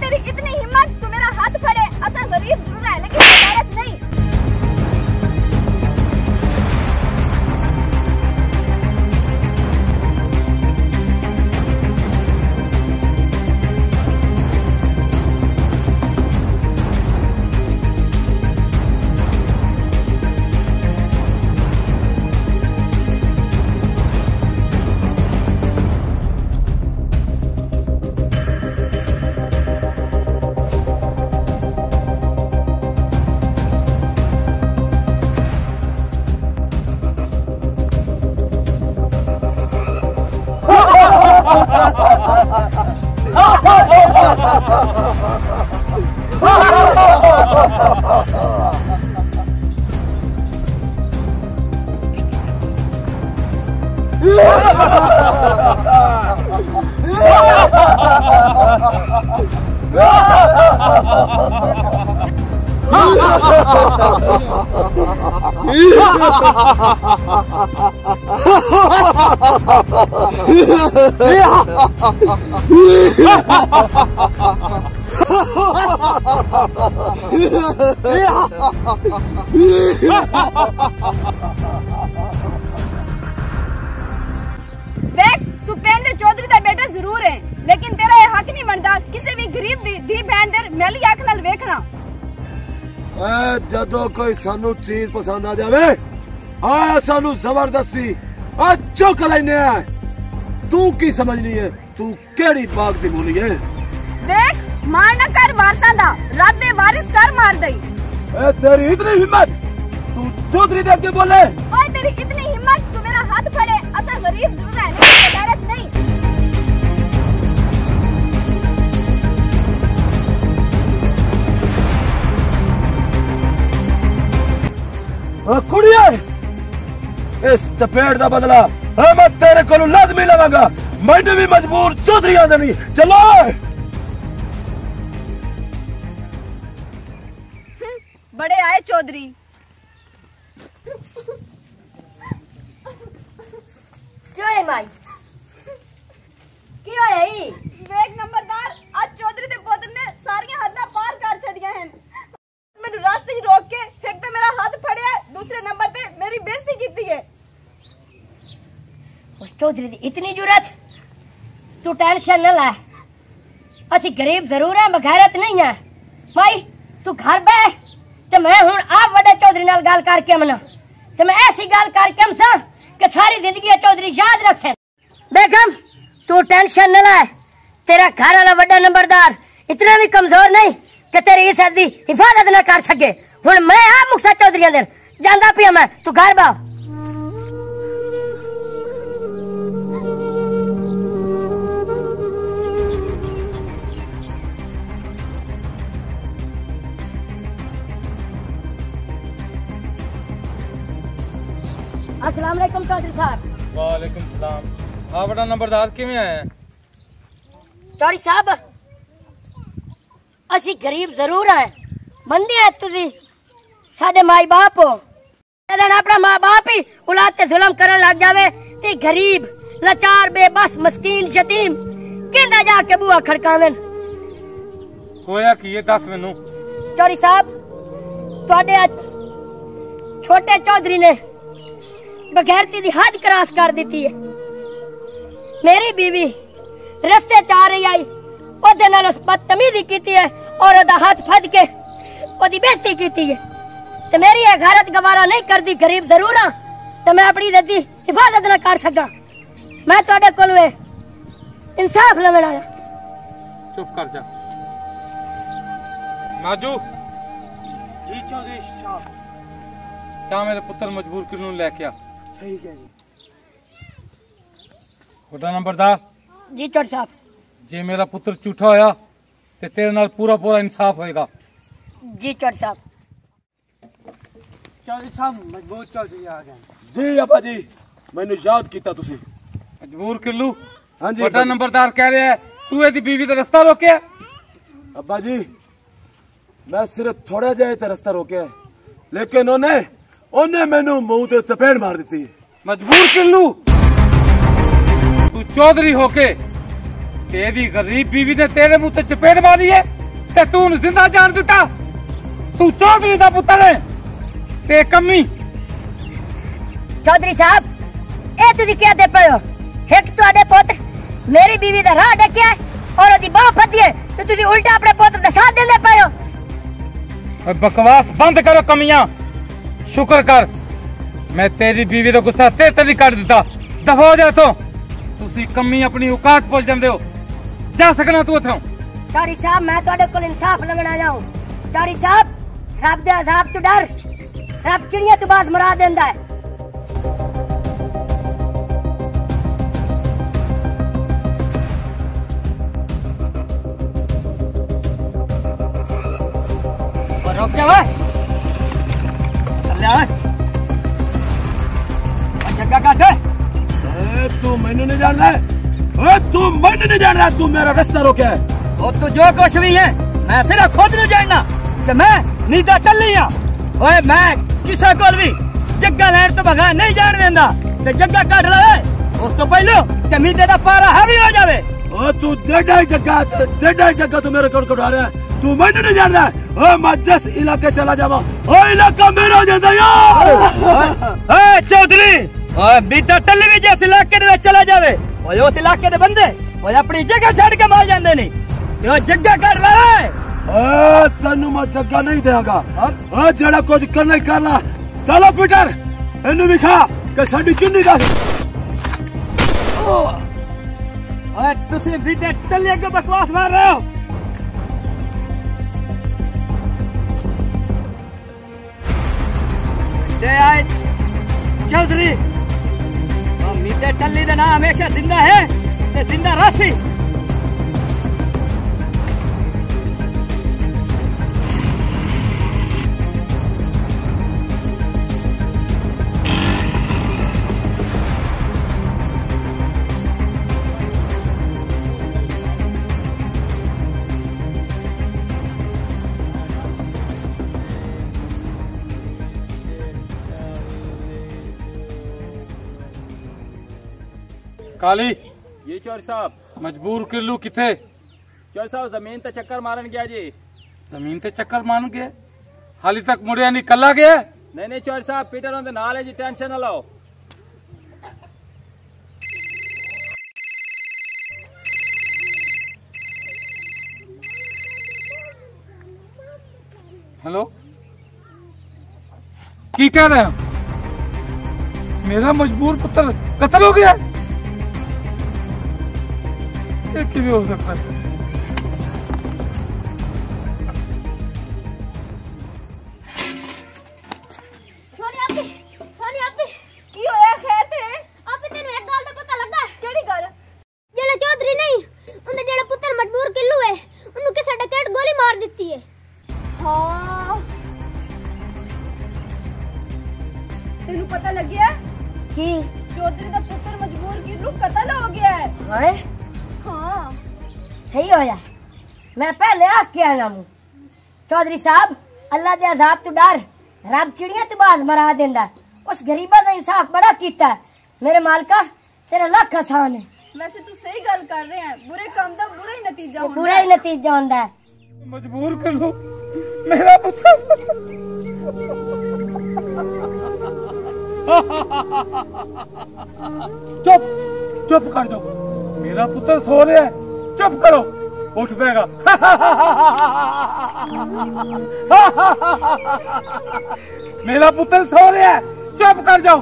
तेरी इतनी हिम्मत तू मेरा हाथ फड़े। असा गरीब जरूर है लेकिन गैरत नहीं। तू पिंड चौधरी दा बेटा जरूर है लेकिन तेरा यह हक नहीं बनता किसी भी गरीब दी भैन दे मैली अख नाल वेखना। जदों कोई सानू चीज पसंद आ जावे आ सानू जबरदस्ती चुक लेने तू की समझनी है तू केड़ी बाग दी मूली है। देख मार ना कर वारसा दा रब दे वारिस कर मार दई। तेरी इतनी हिम्मत तू चौधरी दे के बोले। ओए तेरी इतनी हिम्मत तू मेरा हाथ फड़े। असा गरीब जरूर है लेकिन गैरत नहीं। कुड़िया इस चपेट दा बदला मैं तेरे को लाजमी लवांगा। मैंने भी मजबूर चौधरी आंदे नहीं। चलो बड़े आए चौधरी। क्यों है माई क्यों है वेख नंबरदार आज चौधरी दे पुत्र ने सारी हद्दां पार कर छड़ियां हैं। मैंने रास्ते ही रोक के एक तो मेरा हाथ फड़िया दूसरे नंबर पे मेरी बेइज्जती कीती है। उस चौधरी दी इतनी जुरत तू टेंशन न ले। असी गरीब जरूर है गैरत नहीं है। भाई तू घर बैठ ते मैं हुन आप वड्डे चौधरी नाल गल करके मना ते मैं ऐसी गल करके मसा कि सारी जिंदगी चौधरी याद रख से। बेगम तू टेंशन न ले। तेरा घर वाला वड्डा नंबरदार इतना भी कमजोर नहीं कि तेरी इज्जत दी हिफाजत न कर सके। हुन मैं आप मुक्ता चौधरी दे जांदा पिया मैं तू घर बा। अस्सलाम वालेकुम चौधरी साहब। वालेकुम सलाम। आप बड़ा नंबरदार किवें आए? चौधरी साहब असी गरीब जरूर है बंदे है तुसी साडे माई बाप हो। अपना माँ बाप ही औलाद ते जुल्म करन लग जावे ते गरीब लाचार बेबस मस्कीन यतीम किंदा जाके बुआ खड़कावेन। होया की ये दस मैनू। चौधरी साहब तुहाडे अज छोटे चौधरी ने बगैरती दी हद क्रॉस कर दी है। मेरी बीवी रस्ते च आ रही आई ओदे नाल बदतमीजी कीती है और ओदा हाथ फड़ के ओदी बेइज्जती कीती है ते मेरी ये गैरत गवारा नहीं करदी। गरीब जरूर हां ते मैं अपनी इज्जत दी हिफाजत ना कर सका। मैं तुहाडे कोल इंसाफ लवण आया। चुप कर जा नाजू। जी चौधरी साहब। ता मेरे पुत्र मजबूर किनू लेके आ। ठीक है जी। बड़ा नंबरदार जी चौधरी साहब जे मेरा पुत्र झूठा होया ते तेरे नाल पूरा पूरा इंसाफ होएगा। जी चौधरी साहब। चौधरी साहब मजबूर चौधरी आ गए। जी अब्बा जी मैनू याद कीता तुसी। मजबूर किल्लू। हाँ जी बड़ा नंबरदार कह रहा है तू एदी बीवी दा रास्ता रोके। अब्बा जी मैं सिर्फ थोड़ा जाए तो रास्ता रोके, लेकिन उन्हें मैनू मुंह ते चपेड़ मार दी। मजबूर किल्लू, तू चौधरी होके तेरी गरीब बीवी ने तेरे मुंह ते चपेड़ मारी है ते तू उन्हें जिंदा जान दिता। तू चौधरी दा पुत्र है ते कमी। चौधरी साहब, ए तुसी क्या दे पे हो? एक तुहाडे पुत्र मेरी बीवी दा राह डकिया और ओदी बाह फदी है ते तुसी उल्टा अपने पुत्र दा साथ देंदे पे हो। बकवास बंद करो कमियां। शुक्र कर मैं तेरी बीवी दा गुस्सा ते नहीं कर दिता। दफा हो जा तो तुसी कमी अपनी औकात पहुंच जांदे हो। जा सकना तू उथों। चौधरी साहब, मैं तुहाडे कोल इंसाफ लंघना जाऊं। चौधरी साहब, रब दे अजाब तो डर, रब चिड़िया तो बाज मरा देंदा है। रुक जा वे, चल आ जगह काट। तू मैनू नहीं जान रहा, तू मैनू नहीं जान रहा, तू मेरा रास्ता रोके है। वो तू जो कुछ भी है, मैं सिर्फ खुद नहीं जानना कि मैं नीता टल्ली हां। ओए मैं किसी को भी जग्गा लैन तो बगैर नहीं जान देंदा ते जग्गा काट ले उस तो पहले कि मीते दा पारा हैवी हो जावे। ओ तू जेड़ा जगह तू मेरे कोल उठा रहा है, तू मैनू नहीं जान रहा। ओ मैं जिस इलाके चला जावा ओ इलाका मेरा हो जाता यार। ए चौधरी, ओए मीता टल्ली भी जिस इलाके दे चला जावे, ओए उस इलाके दे बंदे ओए अपनी जगह छड़ के मार जांदे नहीं ते ओ जग्गा काट ले। तेन मैं जगह नहीं देगा। जेड़ा कुछ करना ही कर ला। चलो पीटर, इनू भी खा के साडी चुन्नी दस। ओए तुसी भी ते टल्ली के बकवास मार रहे हो। दे आए चौधरी, मीते टल्ली का नाम हमेशा जिंदा है ते जिंदा राशि। काली, जी चौधरी साहब। मजबूर किल्लू किथे? चौधरी साहब जमीन ते चक्कर मारन गया जी। जमीन ते चक्कर मारन गया? हाली तक मुड़िया नहीं, कला गया? नहीं चौधरी साहब, पीटर उनदे नाल है जी, टेंशन ना लो। हेलो, की कह रहे हो? मेरा मजबूर पुत्र कत्ल हो गया? ये किਵੇਂ हो सकता है? की होया खैर ते? आपे तेनु एक गल दा पता लगा? केड़ी गल? जेड़ा चौधरी नहीं, उनदा जेड़ा पुत्र मजबूर किल्लू है, उन्नु किसे डकैत गोली मार दित्ती है। हाँ, तेनू पता लग गया कि चौधरी दा पुत्र मजबूर किल्लू कत्ल हो गया है। हां, हाँ सही होया। मैं पहले आ के आया हूं। चौधरी साहब, अल्लाह दे अजाब तो डर, रब चिड़िया तो बाज मरा देंदा। उस गरीबा दा इंसाफ बड़ा कीता मेरे मालका, तेरा लाख आसान है। वैसे तू सही गल कर रहे हैं, बुरे काम दा बुरा ही नतीजा होंदा पूरा ही नतीजा होंदा है। मजबूर किल्लू मेरा पुत्र। चुप चुप कर दो, मेरा पुत्र सो रहा है। चुप करो, उठ पेगा। मेरा पुत्र सो रहा है, चुप कर जाओ।